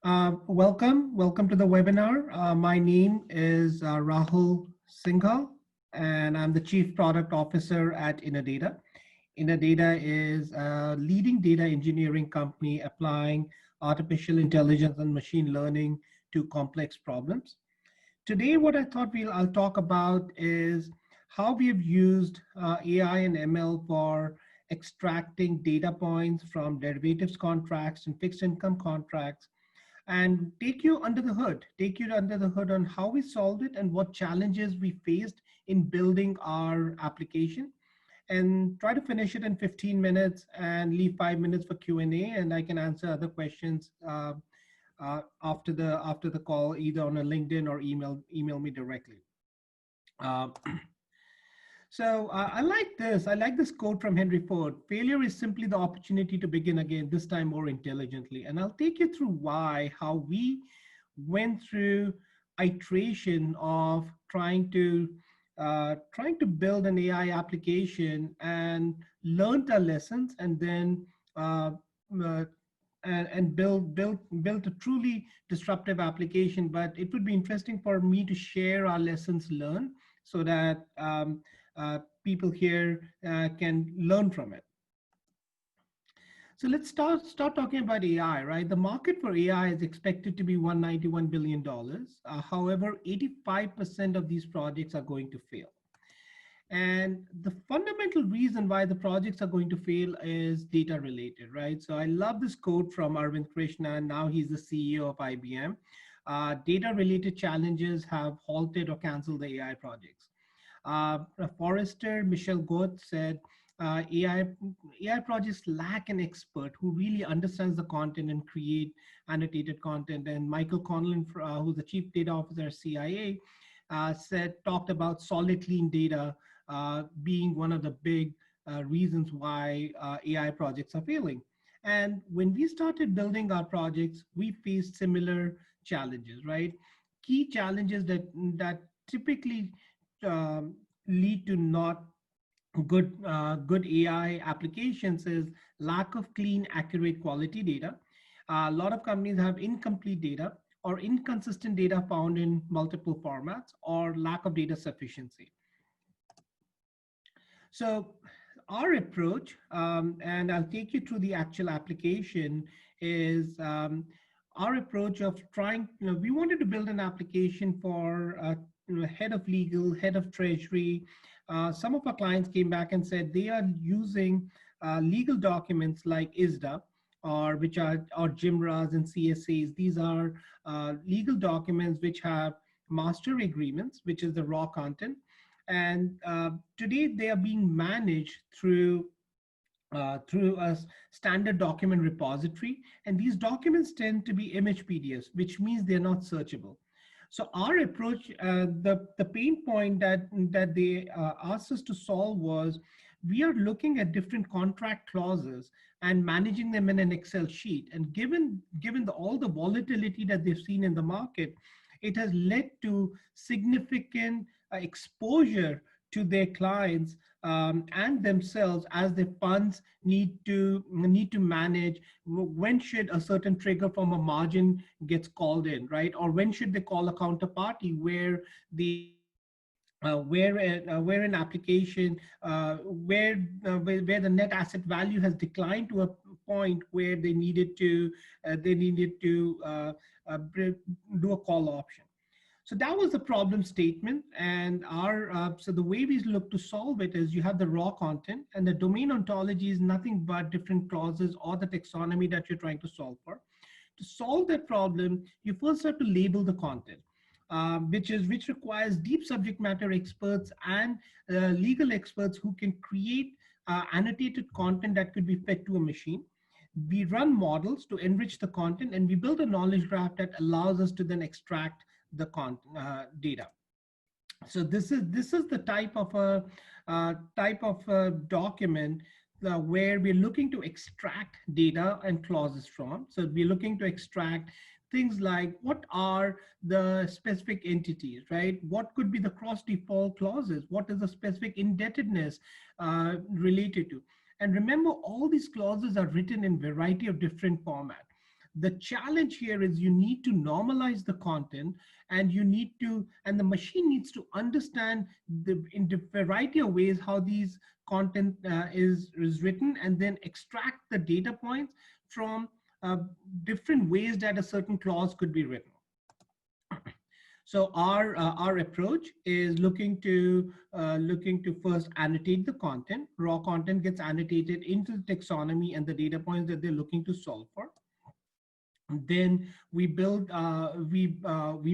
Welcome to the webinar. My name is Rahul Singhal, and I'm the Chief Product Officer at Innodata. Innodata is a leading data engineering company applying artificial intelligence and machine learning to complex problems. Today, what I thought I'll talk about is how we have used AI and ML for extracting data points from derivatives contracts and fixed income contracts and take you under the hood on how we solved it and what challenges we faced in building our application, and try to finish it in 15 minutes and leave 5 minutes for Q&A, and I can answer other questions after the call, either on a LinkedIn or email me directly. Uh, I like this. I like this quote from Henry Ford. Failure is simply the opportunity to begin again, this time more intelligently. And I'll take you through how we went through iteration of trying to build an AI application and learned our lessons, and then uh, uh, and build a truly disruptive application. But it would be interesting for me to share our lessons learned so that people here can learn from it. So let's start talking about AI, right? The market for AI is expected to be $191 billion. However, 85% of these projects are going to fail. And the fundamental reason why the projects are going to fail is data related, right? So I love this quote from Arvind Krishna, and now he's the CEO of IBM. Data related challenges have halted or canceled the AI projects. Forrester Michelle Goth said, AI projects lack an expert who really understands the content and create annotated content. And Michael Conlon, who's the chief data officer at CIA, talked about solid, clean data being one of the big reasons why AI projects are failing. And when we started building our projects, we faced similar challenges, right? Key challenges that typically lead to not good AI applications is lack of clean, accurate, quality data. A lot of companies have incomplete data or inconsistent data found in multiple formats, or lack of data sufficiency. So our approach, and I'll take you through the actual application, is our approach of trying, we wanted to build an application for head of legal, head of treasury. Some of our clients came back and said they are using legal documents like ISDA, or GIMRAs and CSAs. These are legal documents which have master agreements, which is the raw content. And today they are being managed through a standard document repository. And these documents tend to be image PDFs, which means they're not searchable. So our approach, the pain point that they asked us to solve was, we are looking at different contract clauses and managing them in an Excel sheet. And given all the volatility that they've seen in the market, it has led to significant exposure to their clients and themselves, as the funds need to manage when should a certain trigger from a margin gets called in, right? Or when should they call a counterparty where where an application where the net asset value has declined to a point where they needed to do a call option. So that was the problem statement. And so the way we look to solve it is, you have the raw content, and the domain ontology is nothing but different clauses or the taxonomy that you're trying to solve for. To solve that problem, you first have to label the content, which requires deep subject matter experts and legal experts who can create annotated content that could be fed to a machine. We run models to enrich the content, and we build a knowledge graph that allows us to then extract the data. So this is the type of a document where we're looking to extract data and clauses from. So we're looking to extract things like, what are the specific entities, right? What could be the cross default clauses? What is the specific indebtedness related to? And remember, all these clauses are written in a variety of different formats. The challenge here is you need to normalize the content, and the machine needs to understand in the variety of ways how these content is written, and then extract the data points from uh, different ways that a certain clause could be written. So our approach is looking to first annotate the content. Raw content gets annotated into the taxonomy and the data points that they're looking to solve for. Then we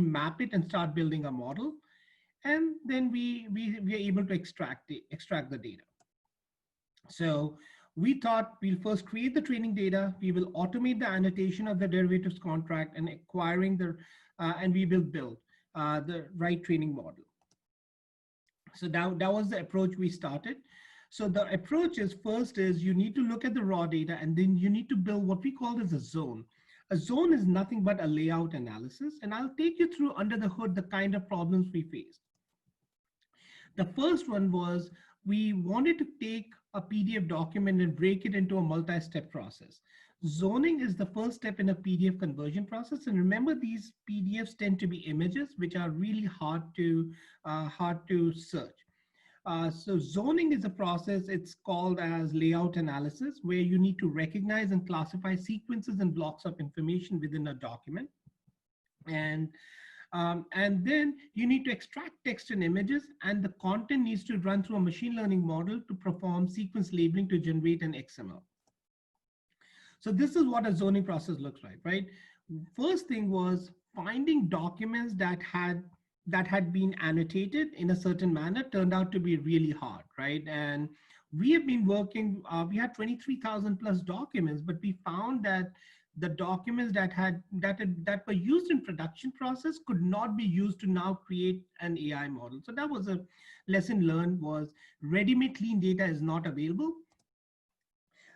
map it and start building a model, and then we are able to extract the data. So we thought we'll first create the training data. We will automate the annotation of the derivatives contract and acquiring and we will build the right training model. So that was the approach we started. So the approach is, first is you need to look at the raw data, and then you need to build what we call as a zone. A zone is nothing but a layout analysis. And I'll take you through under the hood the kind of problems we faced. The first one was we wanted to take a PDF document and break it into a multi-step process. Zoning is the first step in a PDF conversion process. And remember, these PDFs tend to be images, which are really hard to search. So zoning is a process, it's called as layout analysis, where you need to recognize and classify sequences and blocks of information within a document. And then you need to extract text and images, and the content needs to run through a machine learning model to perform sequence labeling to generate an XML. So this is what a zoning process looks like, right? First thing was finding documents that had been annotated in a certain manner turned out to be really hard, right? And we have been working, we had 23,000 plus documents, but we found that the documents that were used in production process could not be used to now create an AI model. So that was a lesson learned, was ready-made clean data is not available.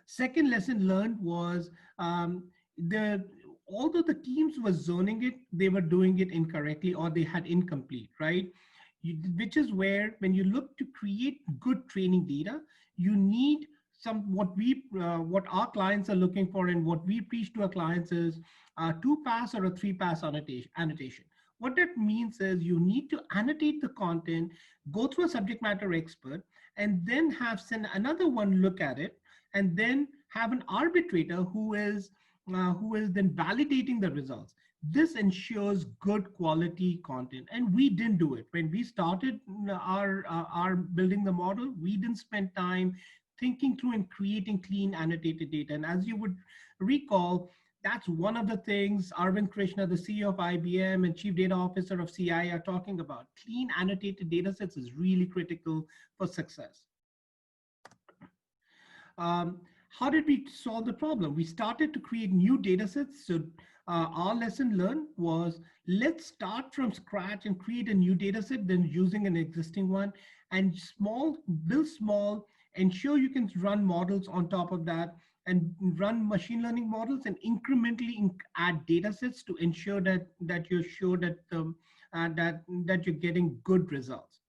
Second lesson learned was although the teams were zoning it, they were doing it incorrectly, or they had incomplete, right? Which is where, when you look to create good training data, you need what our clients are looking for, and what we preach to our clients is a 2-pass or a 3-pass annotation. What that means is you need to annotate the content, go through a subject matter expert, and then send another one look at it, and then have an arbitrator who is then validating the results. This ensures good quality content, and we didn't do it. When we started our building the model, we didn't spend time thinking through and creating clean annotated data. And as you would recall, that's one of the things Arvind Krishna, the CEO of IBM and Chief Data Officer of CI, are talking about. Clean annotated data sets is really critical for success. How did we solve the problem? We started to create new data sets. So our lesson learned was, let's start from scratch and create a new data set, then using an existing one, and build small, ensure you can run models on top of that, and run machine learning models, and incrementally add data sets to ensure that you're sure that that you're getting good results.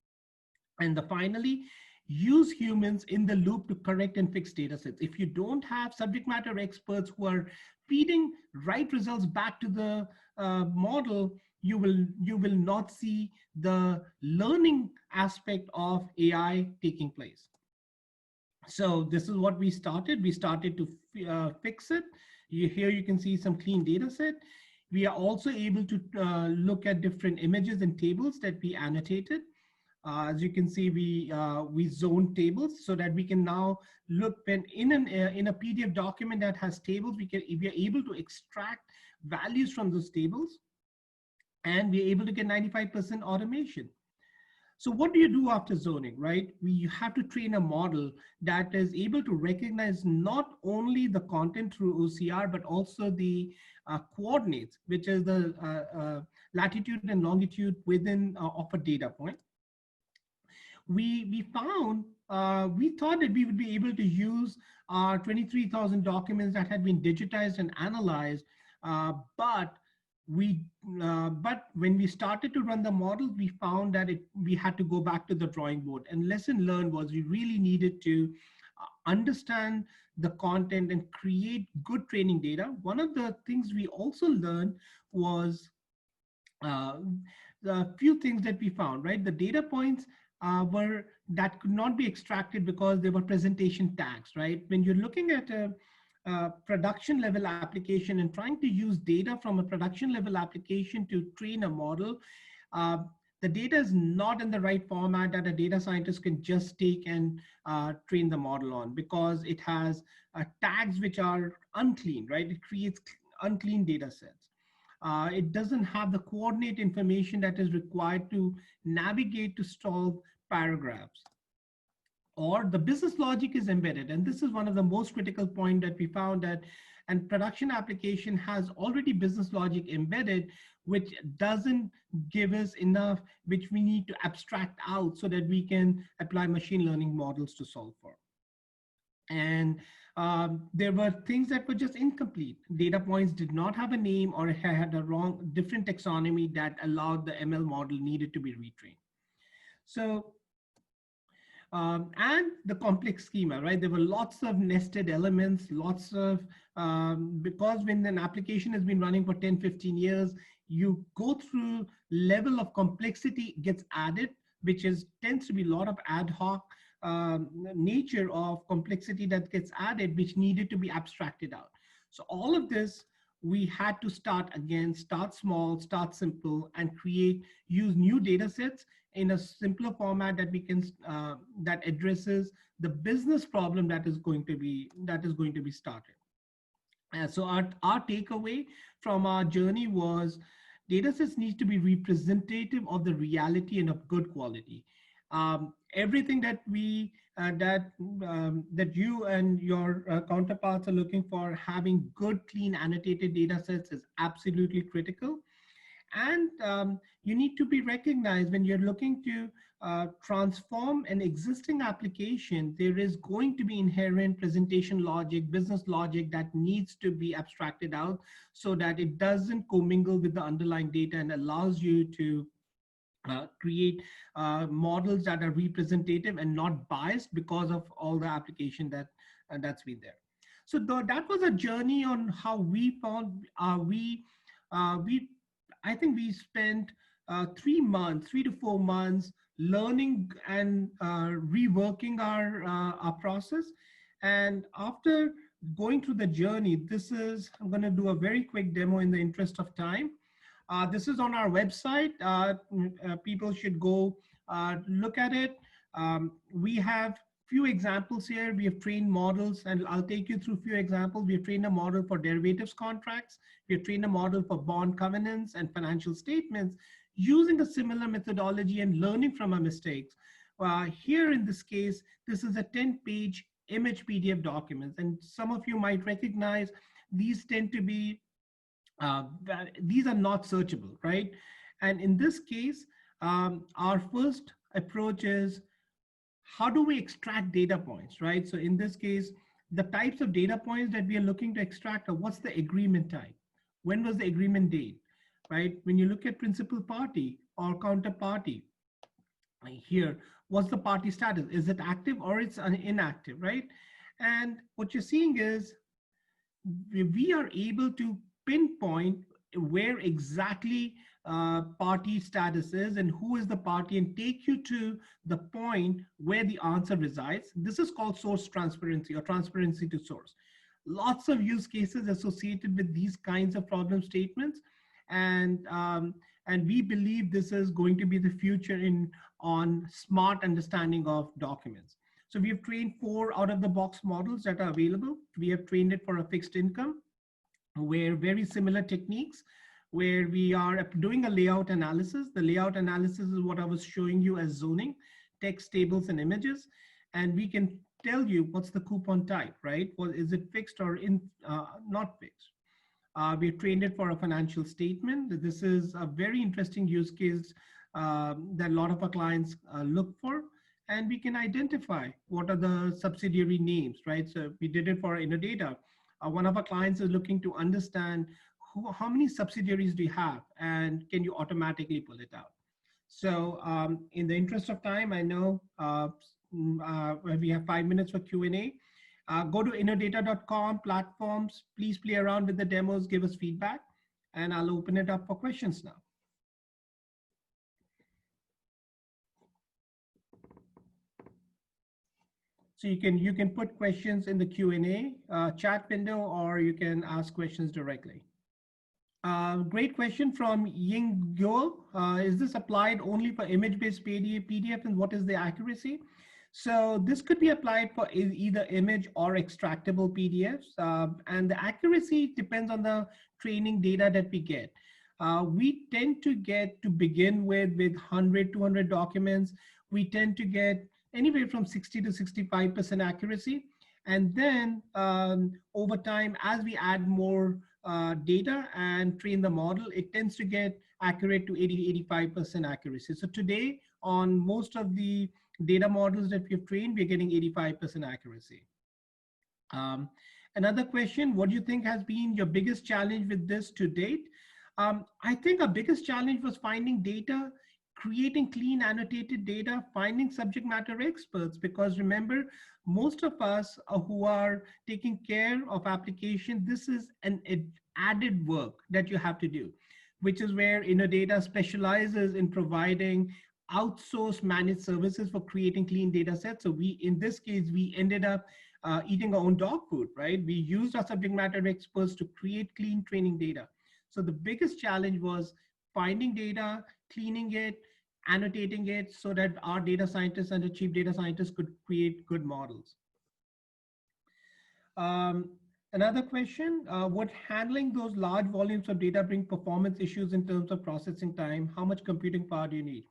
And finally, use humans in the loop to correct and fix data sets. If you don't have subject matter experts who are feeding right results back to the model, you will not see the learning aspect of AI taking place. So this is what we started. We started to fix it. Here you can see some clean data set. We are also able to look at different images and tables that we annotated. As you can see, we zone tables so that we can now look in a PDF document that has tables. We are able to extract values from those tables, and we're able to get 95% automation. So what do you do after zoning, right? You have to train a model that is able to recognize not only the content through OCR, but also the coordinates, which is the latitude and longitude within of a data point. We thought that we would be able to use our 23,000 documents that had been digitized and analyzed, but when we started to run the model, we found that we had to go back to the drawing board. And lesson learned was we really needed to understand the content and create good training data. One of the things we also learned was uh, the few things that we found, right? The data points were that could not be extracted because they were presentation tags, right? When you're looking at a production level application and trying to use data from a production level application to train a model, uh, the data is not in the right format that a data scientist can just take and train the model on, because it has tags which are unclean, right? It creates unclean data sets. It doesn't have the coordinate information that is required to navigate to solve paragraphs, or the business logic is embedded. And this is one of the most critical point that we found, that and production application has already business logic embedded, which doesn't give us enough, which we need to abstract out so that we can apply machine learning models to solve for. And there were things that were just incomplete. Data points did not have a name or had a wrong, different taxonomy that allowed the ML model needed to be retrained. So and the complex schema, right? There were lots of nested elements, lots of, because when an application has been running for 10, 15 years, you go through level of complexity gets added, which is tends to be a lot of ad hoc nature of complexity that gets added, which needed to be abstracted out. So all of this, we had to start again, start small, start simple, and use new data sets in a simpler format that we can that addresses the business problem that is going to be started. So our takeaway from our journey was datasets need to be representative of the reality and of good quality. Everything that we that you and your counterparts are looking for, having good, clean, annotated data sets is absolutely critical. And you need to be recognized when you're looking to transform an existing application. There is going to be inherent presentation logic, business logic that needs to be abstracted out so that it doesn't commingle with the underlying data and allows you to create models that are representative and not biased because of all the application that's been there. So that was a journey on how we found we I think we spent 3 months, 3 to 4 months learning and reworking our process. And after going through the journey, I'm going to do a very quick demo in the interest of time. This is on our website. People should go look at it. We have few examples here. We have trained models, and I'll take you through a few examples. We have trained a model for derivatives contracts. We have trained a model for bond covenants and financial statements using a similar methodology and learning from our mistakes. Here in this case, this is a 10-page image PDF document, and some of you might recognize these tend to be these are not searchable, right? And in this case, our first approach is how do we extract data points, right? So in this case, the types of data points that we are looking to extract are what's the agreement type? When was the agreement date, right? When you look at principal party or counterparty, here, what's the party status? Is it active or it's inactive, right? And what you're seeing is we are able to pinpoint where exactly party status is and who is the party, and take you to the point where the answer resides. This is called source transparency or transparency to source. Lots of use cases associated with these kinds of problem statements. And we believe this is going to be the future on smart understanding of documents. So we have trained 4 out of the box models that are available. We have trained it for a fixed income, where very similar techniques, where we are doing a layout analysis. The layout analysis is what I was showing you as zoning, text, tables, and images. And we can tell you what's the coupon type, right? Well, is it fixed or not fixed? We've trained it for a financial statement. This is a very interesting use case that a lot of our clients look for. And we can identify what are the subsidiary names, right? So we did it for Innodata. One of our clients is looking to understand how many subsidiaries do you have, and can you automatically pull it out? So in the interest of time, I know we have 5 minutes for Q&A. Go to innodata.com platforms. Please play around with the demos, give us feedback, and I'll open it up for questions now. So you can put questions in the Q&A chat window, or you can ask questions directly. Great question from Ying Gyo. Is this applied only for image-based PDF, and what is the accuracy? So this could be applied for either image or extractable PDFs, and the accuracy depends on the training data that we get. We tend to get, to begin with 100, 200 documents, we tend to get anywhere from 60 to 65% accuracy. And then over time, as we add more data and train the model, it tends to get accurate to 80, 85% accuracy. So today, on most of the data models that we've trained, we're getting 85% accuracy. Another question, what do you think has been your biggest challenge with this to date? I think our biggest challenge was finding data, creating clean annotated data, finding subject matter experts, because remember, most of us who are taking care of application, this is an added work that you have to do, which is where Innodata specializes in providing outsourced managed services for creating clean data sets. So we, in this case, we ended up eating our own dog food, right? We used our subject matter experts to create clean training data. So the biggest challenge was finding data, cleaning it, annotating it, so that our data scientists and the chief data scientists could create good models. Another question, would handling those large volumes of data bring performance issues in terms of processing time? How much computing power do you need?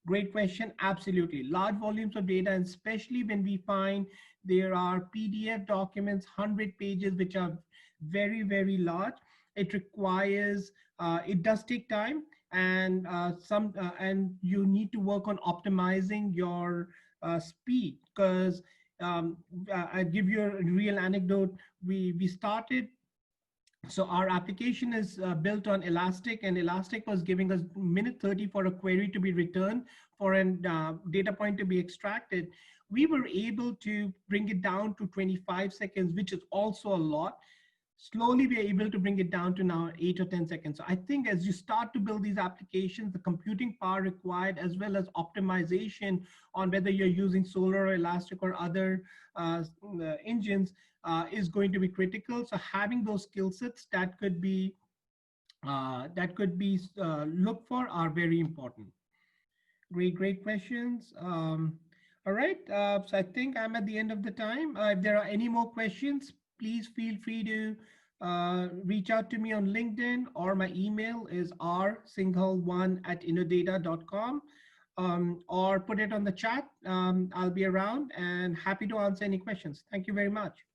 Great question, absolutely. Large volumes of data, and especially when we find there are PDF documents, 100 pages, which are very, very large. It requires, it does take time, and and you need to work on optimizing your speed, because I give you a real anecdote. We started, so our application is built on Elastic, and Elastic was giving us minute 30 for a query to be returned, for a data point to be extracted. We were able to bring it down to 25 seconds, which is also a lot. Slowly, we are able to bring it down to now 8 or 10 seconds. So I think as you start to build these applications, the computing power required, as well as optimization on whether you're using Solar or Elastic or other engines, is going to be critical. So having those skill sets that could be looked for are very important. Great questions. All right, so I think I'm at the end of the time. If there are any more questions, please feel free to reach out to me on LinkedIn, or my email is rsinghal1@innodata.com, or put it on the chat. I'll be around and happy to answer any questions. Thank you very much.